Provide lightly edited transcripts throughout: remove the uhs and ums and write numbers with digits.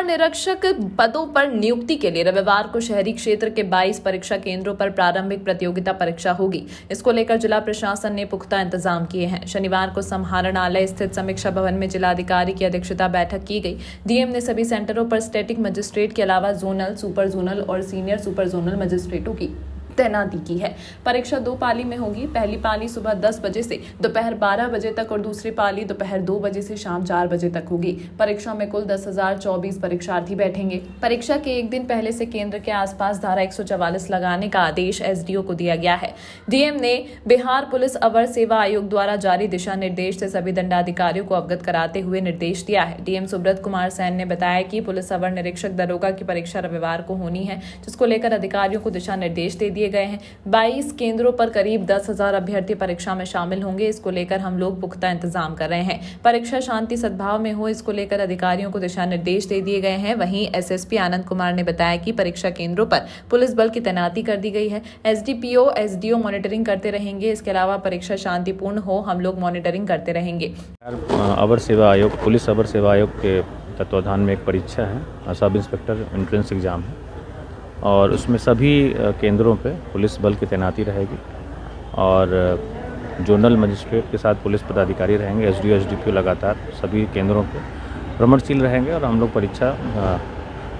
निरीक्षक पदों पर नियुक्ति के लिए रविवार को शहरी क्षेत्र के 22 परीक्षा केंद्रों पर प्रारंभिक प्रतियोगिता परीक्षा होगी। इसको लेकर जिला प्रशासन ने पुख्ता इंतजाम किए हैं। शनिवार को समाहरणालय स्थित समीक्षा भवन में जिलाधिकारी की अध्यक्षता बैठक की गई। डीएम ने सभी सेंटरों पर स्टैटिक मजिस्ट्रेट के अलावा जोनल, सुपर जोनल और सीनियर सुपर जोनल मजिस्ट्रेटों की तैनाती की है। परीक्षा 2 पाली में होगी। पहली पाली सुबह 10 बजे से दोपहर 12 बजे तक और दूसरी पाली दोपहर 2 बजे से शाम 4 बजे तक होगी। परीक्षा में कुल 10,024 परीक्षार्थी बैठेंगे। परीक्षा के एक दिन पहले से केंद्र के आसपास धारा 144 लगाने का आदेश एसडीओ को दिया गया है। डीएम ने बिहार पुलिस अवर सेवा आयोग द्वारा जारी दिशा निर्देश से सभी दंडाधिकारियों को अवगत कराते हुए निर्देश दिया है। डीएम सुब्रत कुमार सैन ने बताया कि पुलिस अवर निरीक्षक दरोगा की परीक्षा रविवार को होनी है, जिसको लेकर अधिकारियों को दिशा निर्देश दे दिए गए हैं। 22 केंद्रों पर करीब 10,000 अभ्यर्थी परीक्षा में शामिल होंगे। इसको लेकर हम लोग पुख्ता इंतजाम कर रहे हैं। परीक्षा शांति सद्भाव में हो, इसको लेकर अधिकारियों को दिशा निर्देश दे दिए गए हैं। वहीं एसएसपी आनंद कुमार ने बताया कि परीक्षा केंद्रों पर पुलिस बल की तैनाती कर दी गई है। एसडीपीओ, एसडीओ मॉनिटरिंग करते रहेंगे। इसके अलावा परीक्षा शांतिपूर्ण हो, हम लोग मॉनिटरिंग करते रहेंगे। अवर सेवा आयोग, पुलिस अवर सेवा आयोग के तत्वाधान में एक परीक्षा है, सब इंस्पेक्टर एंट्रेंस एग्जाम है और उसमें सभी केंद्रों पे पुलिस बल की तैनाती रहेगी और जोनल मजिस्ट्रेट के साथ पुलिस पदाधिकारी रहेंगे। एसडीओ, एसडीपीओ लगातार सभी केंद्रों पे भ्रमणशील रहेंगे और हम लोग परीक्षा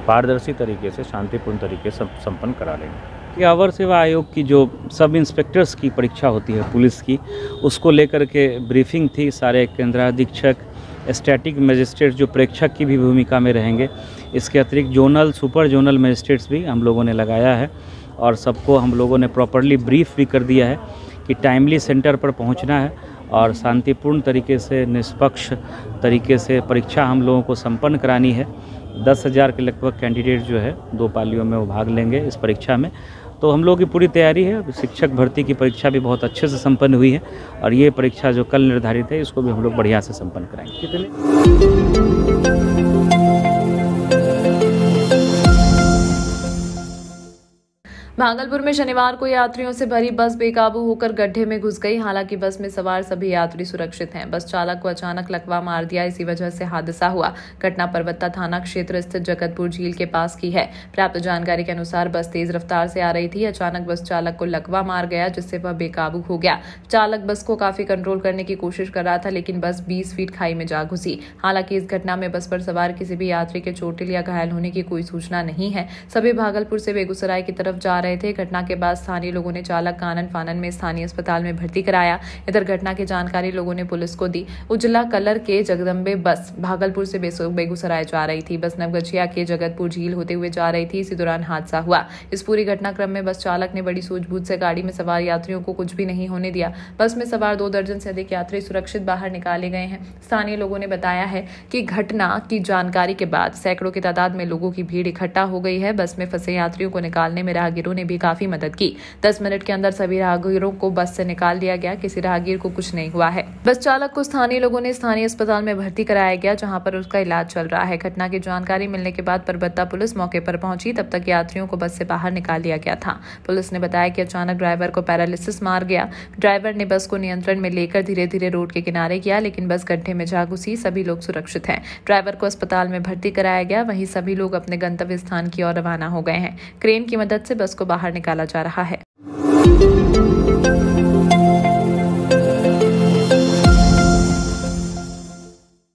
पारदर्शी तरीके से, शांतिपूर्ण तरीके से संपन्न करा लेंगे। अवर सेवा आयोग की जो सब इंस्पेक्टर्स की परीक्षा होती है पुलिस की, उसको लेकर के ब्रीफिंग थी। सारे केंद्राधीक्षक, स्टैटिक मजिस्ट्रेट जो प्रेक्षक की भी भूमिका में रहेंगे। इसके अतिरिक्त जोनल, सुपर जोनल मजिस्ट्रेट्स भी हम लोगों ने लगाया है और सबको हम लोगों ने प्रॉपर्ली ब्रीफ भी कर दिया है कि टाइमली सेंटर पर पहुंचना है और शांतिपूर्ण तरीके से, निष्पक्ष तरीके से परीक्षा हम लोगों को संपन्न करानी है। 10,000 के लगभग कैंडिडेट जो है 2 पालियों में वो भाग लेंगे इस परीक्षा में। तो हम लोगों की पूरी तैयारी है। शिक्षक भर्ती की परीक्षा भी बहुत अच्छे से संपन्न हुई है और ये परीक्षा जो कल निर्धारित है इसको भी हम लोग बढ़िया से संपन्न कराएंगे। भागलपुर में शनिवार को यात्रियों से भरी बस बेकाबू होकर गड्ढे में घुस गई। हालांकि बस में सवार सभी यात्री सुरक्षित हैं। बस चालक को अचानक लकवा मार दिया, इसी वजह से हादसा हुआ। घटना परबत्ता थाना क्षेत्र स्थित जगतपुर झील के पास की है। प्राप्त जानकारी के अनुसार बस तेज रफ्तार से आ रही थी। अचानक बस चालक को लकवा मार गया, जिससे वह बेकाबू हो गया। चालक बस को काफी कंट्रोल करने की कोशिश कर रहा था, लेकिन बस 20 फीट खाई में जा घुसी। हालांकि इस घटना में बस पर सवार किसी भी यात्री के चोटिल या घायल होने की कोई सूचना नहीं है। सभी भागलपुर से बेगूसराय की तरफ जा रहे थे। घटना के बाद स्थानीय लोगों ने चालक का आनन फानन में स्थानीय अस्पताल में भर्ती कराया। इधर घटना की जानकारी लोगों ने पुलिस को दी। उजला कलर के जगदम्बे बस भागलपुर से बेगूसराय जा रही थी। बस नवगछिया के जगतपुर झील होते हुए जा रही थी। इसी दौरान हादसा हुआ। इस पूरी घटनाक्रम में बस चालक ने बड़ी सूझबूझ से गाड़ी में सवार यात्रियों को कुछ भी नहीं होने दिया। बस में सवार 2 दर्जन से अधिक यात्री सुरक्षित बाहर निकाले गए हैं। स्थानीय लोगों ने बताया है कि घटना की जानकारी के बाद सैकड़ों की तादाद में लोगों की भीड़ इकट्ठा हो गई है। बस में फंसे यात्रियों को निकालने में राहगीरों ने भी काफी मदद की। 10 मिनट के अंदर सभी राहगीरों को बस से निकाल दिया गया। किसी राहगीर को कुछ नहीं हुआ है। बस चालक को स्थानीय लोगों ने स्थानीय अस्पताल में भर्ती कराया गया, जहां पर उसका इलाज चल रहा है। घटना की जानकारी मिलने के बाद परबत्ता पुलिस मौके पर पहुंची। तब तक यात्रियों को बस से बाहर निकाल लिया गया था। पुलिस ने बताया कि अचानक ड्राइवर को पैरालिसिस मार गया। ड्राइवर ने बस को नियंत्रण में लेकर धीरे धीरे रोड के किनारे किया, लेकिन बस गड्ढे में जा घुसी। सभी लोग सुरक्षित हैं। ड्राइवर को अस्पताल में भर्ती कराया गया। वहीं सभी लोग अपने गंतव्य स्थान की ओर रवाना हो गए हैं। क्रेन की मदद से बस को बाहर निकाला जा रहा है।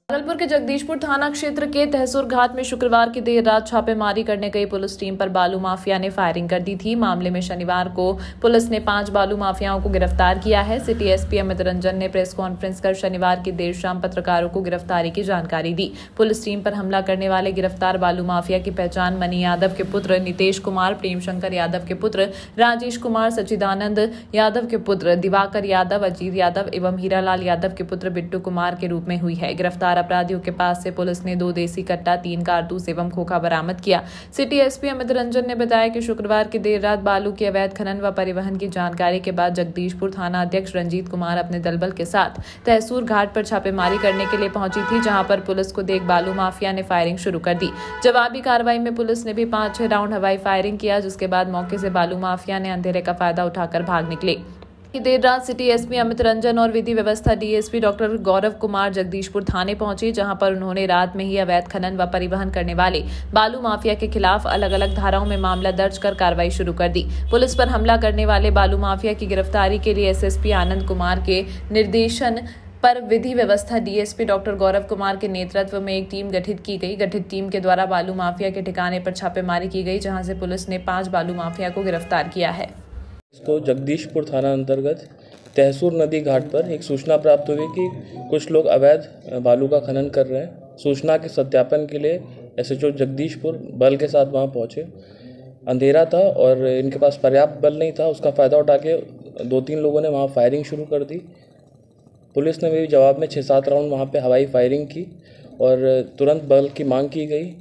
भागलपुर के जगदीशपुर थाना क्षेत्र के तहसूर घाट में शुक्रवार की देर रात छापेमारी करने गई पुलिस टीम पर बालू माफिया ने फायरिंग कर दी थी। मामले में शनिवार को पुलिस ने 5 बालू माफियाओं को गिरफ्तार किया है। सिटी एसपी अमित रंजन ने प्रेस कॉन्फ्रेंस कर शनिवार की देर शाम पत्रकारों को गिरफ्तारी की जानकारी दी। पुलिस टीम पर हमला करने वाले गिरफ्तार बालू माफिया की पहचान मनी यादव के पुत्र नितेश कुमार, प्रेम शंकर यादव के पुत्र राजेश कुमार, सचिदानंद यादव के पुत्र दिवाकर यादव, अजीत यादव एवं हीरालाल यादव के पुत्र बिट्टू कुमार के रूप में हुई है। गिरफ्तार अपराधियों के पास से पुलिस ने 2 देसी कट्टा, 3 कारतूस एवं खोखा बरामद किया। सिटी एसपी अमित रंजन ने बताया कि शुक्रवार की देर रात बालू के अवैध खनन व परिवहन की जानकारी के बाद जगदीशपुर थाना अध्यक्ष रंजीत कुमार अपने दलबल के साथ तहसूर घाट पर छापेमारी करने के लिए पहुंची थी, जहां पर पुलिस को देख बालू माफिया ने फायरिंग शुरू कर दी। जवाबी कार्रवाई में पुलिस ने भी 5-6 राउंड हवाई फायरिंग किया, जिसके बाद मौके से बालू माफिया ने अंधेरे का फायदा उठाकर भाग निकले। कि देर रात सिटी एसपी अमित रंजन और विधि व्यवस्था डीएसपी डॉक्टर गौरव कुमार जगदीशपुर थाने पहुंचे, जहां पर उन्होंने रात में ही अवैध खनन व परिवहन करने वाले बालू माफिया के खिलाफ अलग अलग धाराओं में मामला दर्ज कर कार्रवाई शुरू कर दी। पुलिस पर हमला करने वाले बालू माफिया की गिरफ्तारी के लिए एसएसपी आनंद कुमार के निर्देशन पर विधि व्यवस्था डीएसपी डॉक्टर गौरव कुमार के नेतृत्व में एक टीम गठित की गई। गठित टीम के द्वारा बालू माफिया के ठिकाने पर छापेमारी की गई, जहां से पुलिस ने 5 बालू माफिया को गिरफ्तार किया है। तो जगदीशपुर थाना अंतर्गत तहसूर नदी घाट पर एक सूचना प्राप्त हुई कि कुछ लोग अवैध बालू का खनन कर रहे हैं। सूचना के सत्यापन के लिए एसएचओ जगदीशपुर बल के साथ वहां पहुंचे। अंधेरा था और इनके पास पर्याप्त बल नहीं था। उसका फ़ायदा उठा के 2-3 लोगों ने वहां फायरिंग शुरू कर दी। पुलिस ने भी जवाब में 6-7 राउंड वहां पे हवाई फायरिंग की और तुरंत बल की मांग की गई।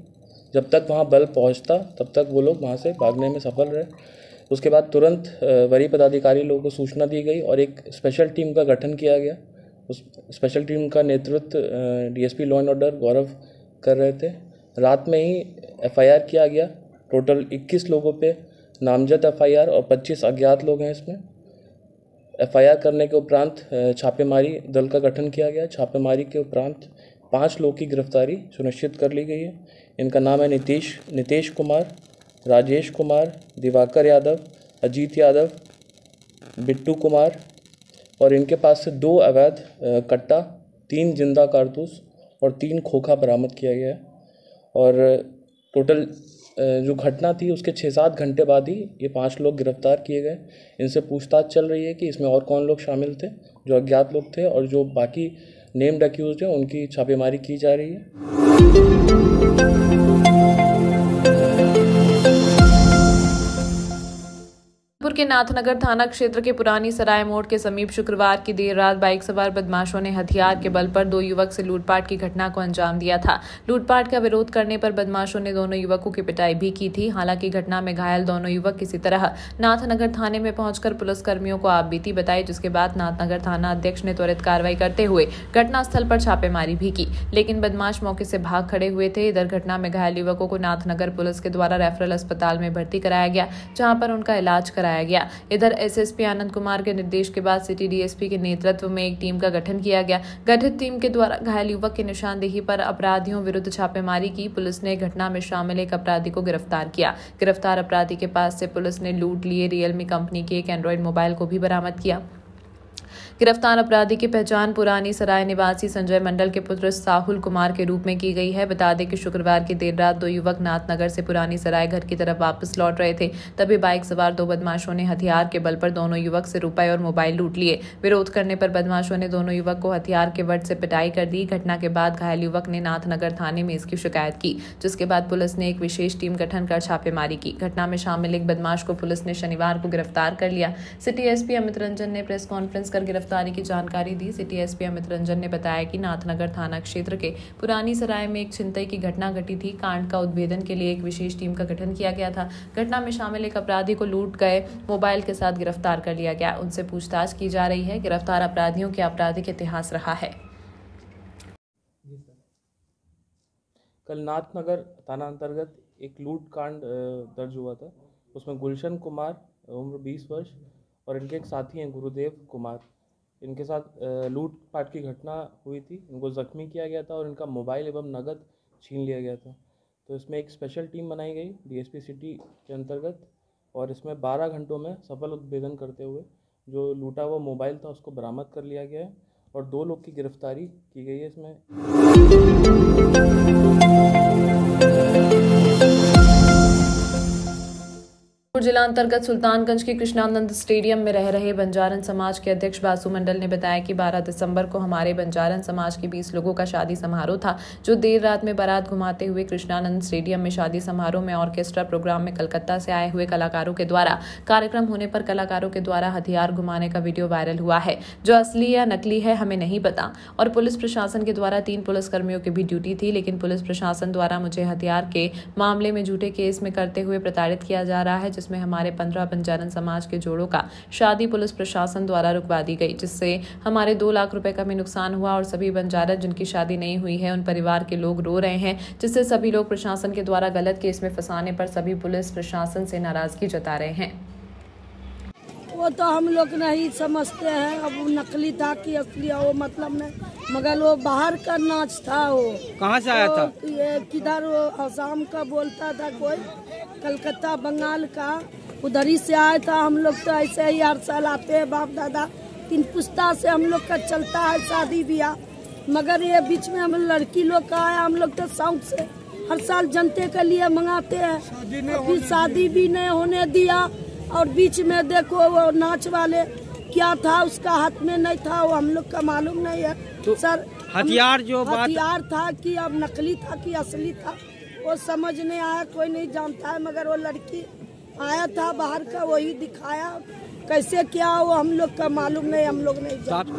जब तक वहां बल पहुंचता तब तक वो लोग वहां से भागने में सफल रहे। उसके बाद तुरंत वरीय पदाधिकारी लोगों को सूचना दी गई और एक स्पेशल टीम का गठन किया गया। उस स्पेशल टीम का नेतृत्व डीएसपी लॉ एंड ऑर्डर गौरव कर रहे थे। रात में ही एफआईआर किया गया। टोटल 21 लोगों पे नामजद एफआईआर और 25 अज्ञात लोग हैं इसमें। एफआईआर करने के उपरांत छापेमारी दल का गठन किया गया। छापेमारी के उपरांत 5 लोगों की गिरफ्तारी सुनिश्चित कर ली गई है। इनका नाम है नितेश कुमार, राजेश कुमार, दिवाकर यादव, अजीत यादव, बिट्टू कुमार और इनके पास से 2 अवैध कट्टा, 3 जिंदा कारतूस और 3 खोखा बरामद किया गया है। और टोटल जो घटना थी उसके 6-7 घंटे बाद ही ये 5 लोग गिरफ्तार किए गए। इनसे पूछताछ चल रही है कि इसमें और कौन लोग शामिल थे, जो अज्ञात लोग थे, और जो बाकी नेम्ड अक्यूज्ड हैं उनकी छापेमारी की जा रही है। के नाथनगर थाना क्षेत्र के पुरानी सराय मोड़ के समीप शुक्रवार की देर रात बाइक सवार बदमाशों ने हथियार के बल पर 2 युवक से लूटपाट की घटना को अंजाम दिया था। लूटपाट का विरोध करने पर बदमाशों ने दोनों युवकों की पिटाई भी की थी। हालांकि घटना में घायल दोनों युवक किसी तरह नाथनगर थाने में पहुंचकर पुलिसकर्मियों को आपबीती बताई, जिसके बाद नाथनगर थाना अध्यक्ष ने त्वरित कार्रवाई करते हुए घटनास्थल पर छापेमारी भी की, लेकिन बदमाश मौके से भाग खड़े हुए थे। इधर घटना में घायल युवकों को नाथनगर पुलिस के द्वारा रेफरल अस्पताल में भर्ती कराया गया, जहाँ पर उनका इलाज कराया गया। इधर एसएसपी आनंद कुमार के निर्देश के बाद सिटी डीएसपी के नेतृत्व में एक टीम का गठन किया गया। गठित टीम के द्वारा घायल युवक की निशानदेही पर अपराधियों विरुद्ध छापेमारी की। पुलिस ने घटना में शामिल एक अपराधी को गिरफ्तार किया। गिरफ्तार अपराधी के पास से पुलिस ने लूट लिए रियलमी कंपनी के एक एंड्रॉइड मोबाइल को भी बरामद किया। गिरफ्तार अपराधी की पहचान पुरानी सराय निवासी संजय मंडल के पुत्र साहुल कुमार के रूप में की गई है। बता दें कि शुक्रवार की देर रात 2 युवक नाथनगर से पुरानी सराय घर की तरफ वापस लौट रहे थे। तभी बाइक सवार 2 बदमाशों ने हथियार के बल पर दोनों युवक से रुपए और मोबाइल लूट लिए। विरोध करने पर बदमाशों ने दोनों युवक को हथियार के बट से पिटाई कर दी। घटना के बाद घायल युवक ने नाथनगर थाने में इसकी शिकायत की, जिसके बाद पुलिस ने एक विशेष टीम गठन कर छापेमारी की। घटना में शामिल एक बदमाश को पुलिस ने शनिवार को गिरफ्तार कर लिया। सिटी एसपी अमित रंजन ने प्रेस कॉन्फ्रेंस कर गिरफ्तारी की जानकारी दी। सिटी एसपी अमित रंजन ने बताया कि नाथनगर थाना क्षेत्र के पुरानी सराय में एक छिनतई की घटना घटी थी। कांड का उद्भेदन के लिए एक विशेष टीम का गठन किया गया था। घटना में शामिल एक अपराधी को लूट गए मोबाइल के साथ गिरफ्तार कर लिया गया। उनसे पूछताछ की जा रही है। गिरफ्तार अपराधियों के आपराधिक इतिहास रहा है। कल नाथनगर थाना अंतर्गत एक लूट कांड दर्ज हुआ था। उसमें गुलशन कुमार उम्र 20 वर्ष और इनके एक साथी हैं गुरुदेव कुमार, इनके साथ लूटपाट की घटना हुई थी। इनको ज़ख्मी किया गया था और इनका मोबाइल एवं नगद छीन लिया गया था। तो इसमें एक स्पेशल टीम बनाई गई डीएसपी सिटी के अंतर्गत और इसमें 12 घंटों में सफल उद्भेदन करते हुए जो लूटा हुआ मोबाइल था उसको बरामद कर लिया गया है और 2 लोग की गिरफ्तारी की गई है इसमें। जिला अंतर्गत सुल्तानगंज के कृष्णानंद स्टेडियम में रह रहे बंजारन समाज के अध्यक्ष बासु मंडल ने बताया कि 12 दिसंबर को हमारे बंजारन समाज के 20 लोगों का शादी समारोह था, जो देर रात में बारात घुमाते हुए कृष्णानंद स्टेडियम में शादी समारोह में ऑर्केस्ट्रा प्रोग्राम में कलकत्ता से आए हुए कलाकारों के द्वारा कार्यक्रम होने पर कलाकारों के द्वारा हथियार घुमाने का वीडियो वायरल हुआ है, जो असली या नकली है हमें नहीं पता। और पुलिस प्रशासन के द्वारा 3 पुलिसकर्मियों की भी ड्यूटी थी, लेकिन पुलिस प्रशासन द्वारा मुझे हथियार के मामले में झूठे केस में करते हुए प्रताड़ित किया जा रहा है, जिसमें हमारे 15 बंजारन समाज के जोड़ों का शादी पुलिस प्रशासन द्वारा रुकवा दी गई, जिससे हमारे 2 लाख रुपए का भी नुकसान हुआ और सभी बंजारन जिनकी शादी नहीं हुई है उन परिवार के लोग रो रहे हैं, जिससे सभी लोग प्रशासन के द्वारा गलत केस में फंसाने पर सभी पुलिस प्रशासन से नाराजगी जता रहे हैं। वो तो हम लोग नहीं समझते हैं, अब वो नकली था कि असली, वो मतलब नहीं, मगर वो बाहर का नाच था। वो कहाँ से आया था? ये किधर, वो आसाम का बोलता था कोई, कलकत्ता बंगाल का, उधर ही से आया था। हम लोग तो ऐसे ही हर साल आते हैं, बाप दादा 3 पुस्ता से हम लोग का चलता है शादी ब्याह, मगर ये बीच में हम लड़की लोग का आया। हम लोग तो शौक से हर साल जनते के लिए मंगाते हैं, अभी शादी भी नहीं होने दिया। और बीच में देखो वो नाच वाले क्या था, उसका हाथ में नहीं था, वो हम लोग का मालूम नहीं है। तो सर हथियार हथियार था कि अब नकली था कि असली था, वो समझ नहीं आया, कोई नहीं जानता है। मगर वो लड़की आया था बाहर का, वही दिखाया, कैसे क्या वो हम लोग का मालूम नहीं, हम लोग नहीं जानते।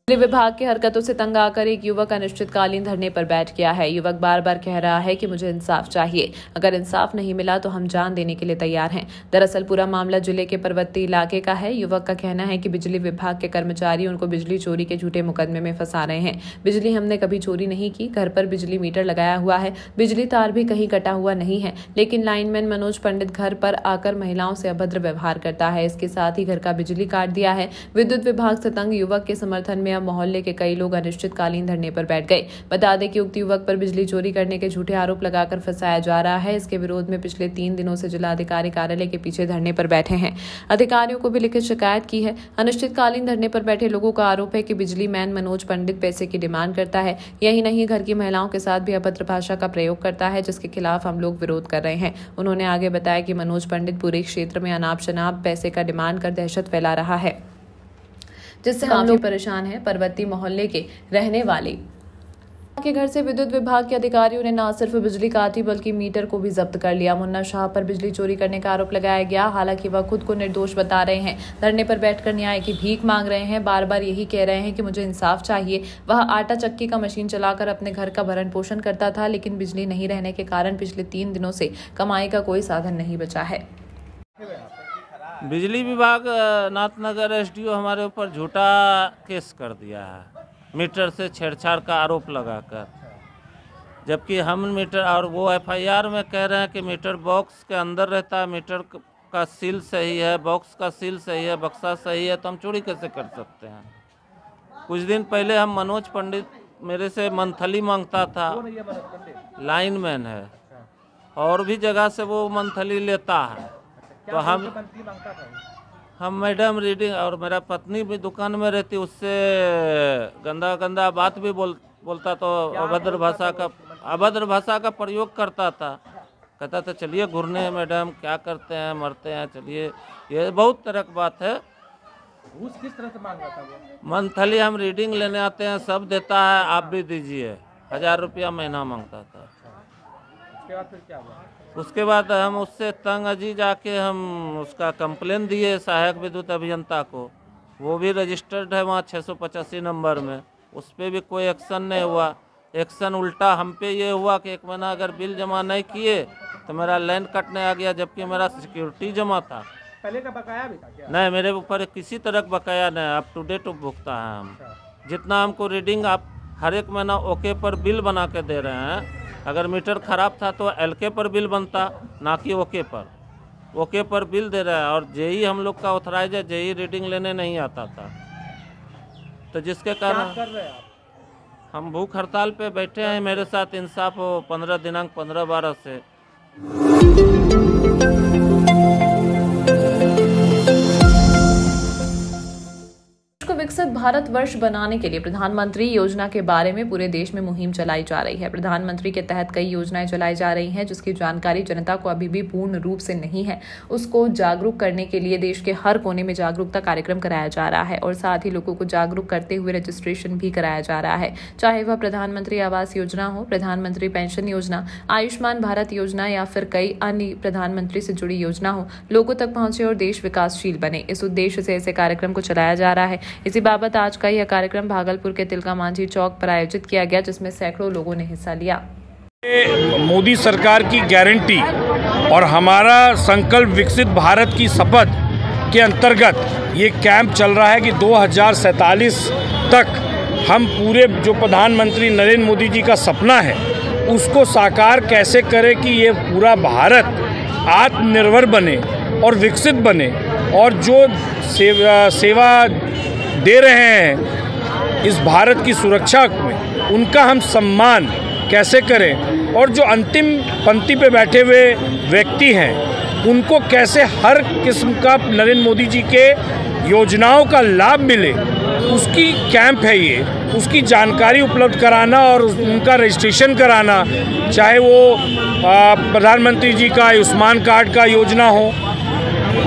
बिजली विभाग की हरकतों से तंग आकर एक युवक अनिश्चितकालीन धरने पर बैठ गया है। युवक बार बार कह रहा है कि मुझे इंसाफ चाहिए, अगर इंसाफ नहीं मिला तो हम जान देने के लिए तैयार हैं। दरअसल पूरा मामला जिले के पर्वतीय इलाके का है। युवक का कहना है कि बिजली विभाग के कर्मचारी उनको बिजली चोरी के झूठे मुकदमे में फंसा रहे हैं। बिजली हमने कभी चोरी नहीं की, घर पर बिजली मीटर लगाया हुआ है, बिजली तार भी कहीं कटा हुआ नहीं है, लेकिन लाइनमैन मनोज पंडित घर पर आकर महिलाओं से अभद्र व्यवहार करता है। इसके साथ ही घर का बिजली काट दिया है। विद्युत विभाग से तंग युवक के समर्थन में मोहल्ले के कई लोग अनिश्चितकालीन धरने पर बैठ गए। बता दें कि उक्त युवक पर बिजली चोरी करने के झूठे आरोप लगाकर फंसाया जा रहा है। इसके विरोध में पिछले 3 दिनों से जिलाधिकारी कार्यालय के पीछे धरने पर बैठे हैं। अधिकारियों को भी लिखित शिकायत की है। अनिश्चितकालीन धरने पर बैठे लोगों का आरोप है कि बिजली मैन मनोज पंडित पैसे की डिमांड करता है। यही नहीं, घर की महिलाओं के साथ भी अभद्र भाषा का प्रयोग करता है, जिसके खिलाफ हम लोग विरोध कर रहे हैं। उन्होंने आगे बताया कि मनोज पंडित पूरे क्षेत्र में अनाप शनाप पैसे का डिमांड कर दहशत फैला रहा है, जिससे हम लोग परेशान हैं। पर्वती मोहल्ले के रहने वाले के घर से विद्युत विभाग के अधिकारियों ने न सिर्फ बिजली काटी बल्कि मीटर को भी जब्त कर लिया। मुन्ना शाह पर बिजली चोरी करने का आरोप लगाया गया। हालांकि वह खुद को निर्दोष बता रहे हैं। धरने पर बैठकर न्याय की भीख मांग रहे हैं। बार बार यही कह रहे हैं कि मुझे इंसाफ चाहिए। वह आटा चक्की का मशीन चलाकर अपने घर का भरण पोषण करता था, लेकिन बिजली नहीं रहने के कारण पिछले 3 दिनों से कमाई का कोई साधन नहीं बचा है। बिजली विभाग नाथनगर एसडीओ हमारे ऊपर झूठा केस कर दिया है, मीटर से छेड़छाड़ का आरोप लगाकर, जबकि हम मीटर, और वो एफआईआर में कह रहे हैं कि मीटर बॉक्स के अंदर रहता है, मीटर का सील सही है, बॉक्स का सील सही है, बक्सा सही है, तो हम चोरी कैसे कर सकते हैं। कुछ दिन पहले हम मनोज पंडित मेरे से मंथली मांगता था, लाइनमैन है, और भी जगह से वो मंथली लेता है। तो हम मैडम रीडिंग, और मेरा पत्नी भी दुकान में रहती, उससे गंदा गंदा बात भी बोलता, तो अभद्र भाषा का प्रयोग करता था। कहता था चलिए घूरने मैडम, क्या करते हैं, मरते हैं, चलिए। ये बहुत तरह की बात है। घूस किस तरह से मांग रहा था वो? मंथली हम रीडिंग लेने आते हैं, सब देता है, आप भी दीजिए। 1000 रुपया महीना मांगता था। उसके बाद फिर क्या हुआ? उसके बाद हम उससे तंग अजी जाके हम उसका कंप्लेन दिए सहायक विद्युत अभियंता को। वो भी रजिस्टर्ड है वहाँ 685 नंबर में, उस पर भी कोई एक्शन नहीं हुआ। एक्शन उल्टा हम पे ये हुआ कि 1 महीना अगर बिल जमा नहीं किए तो मेरा लाइन कटने आ गया, जबकि मेरा सिक्योरिटी जमा था। पहले का बकाया भी था क्या? नहीं, मेरे ऊपर किसी तरह का बकाया नहीं, अप टू डेट भुगता है हम। जितना हमको रीडिंग आप हर एक महीना ओके पर बिल बना के दे रहे हैं। अगर मीटर ख़राब था तो एलके पर बिल बनता, ना कि ओके पर बिल दे रहा है। और जेई हम लोग का ऑथराइज है, जेई रीडिंग लेने नहीं आता था, तो जिसके कारण कर रहे हैं आप? हम भूख हड़ताल पे बैठे हैं। मेरे साथ इंसाफ हो 15 दिनांक 15/12 से। विकसित भारत वर्ष बनाने के लिए प्रधानमंत्री योजना के बारे में पूरे देश में मुहिम चलाई जा रही है। प्रधानमंत्री के तहत कई योजनाएं चलाई जा रही हैं, जिसकी जानकारी जनता को अभी भी पूर्ण रूप से नहीं है। उसको जागरूक करने के लिए देश के हर कोने में जागरूकता कार्यक्रम कराया जा रहा है और साथ ही लोगों को जागरूक करते हुए रजिस्ट्रेशन भी कराया जा रहा है। चाहे वह प्रधानमंत्री आवास योजना हो, प्रधानमंत्री पेंशन योजना, आयुष्मान भारत योजना या फिर कई अन्य प्रधानमंत्री से जुड़ी योजना हो, लोगों तक पहुंचे और देश विकासशील बने। इस उद्देश्य से ऐसे कार्यक्रम को चलाया जा रहा है। इसी बाबत आज का यह कार्यक्रम भागलपुर के तिलका मांझी चौक पर आयोजित किया गया, जिसमें सैकड़ों लोगों ने हिस्सा लिया। मोदी सरकार की गारंटी और हमारा संकल्प विकसित भारत की शपथ के अंतर्गत ये कैंप चल रहा है कि 2047 तक हम पूरे जो प्रधानमंत्री नरेंद्र मोदी जी का सपना है उसको साकार कैसे करें कि ये पूरा भारत आत्मनिर्भर बने और विकसित बने, और जो सेवा दे रहे हैं इस भारत की सुरक्षा में उनका हम सम्मान कैसे करें, और जो अंतिम पंक्ति पे बैठे हुए व्यक्ति हैं उनको कैसे हर किस्म का नरेंद्र मोदी जी के योजनाओं का लाभ मिले, उसकी कैंप है ये। उसकी जानकारी उपलब्ध कराना और उनका रजिस्ट्रेशन कराना, चाहे वो प्रधानमंत्री जी का आयुष्मान कार्ड का योजना हो,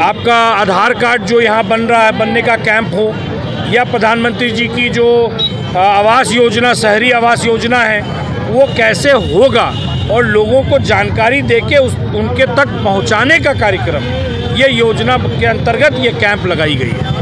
आपका आधार कार्ड जो यहाँ बन रहा है बनने का कैंप हो, या प्रधानमंत्री जी की जो आवास योजना, शहरी आवास योजना है, वो कैसे होगा और लोगों को जानकारी देके उनके तक पहुँचाने का कार्यक्रम, ये योजना के अंतर्गत ये कैंप लगाई गई है।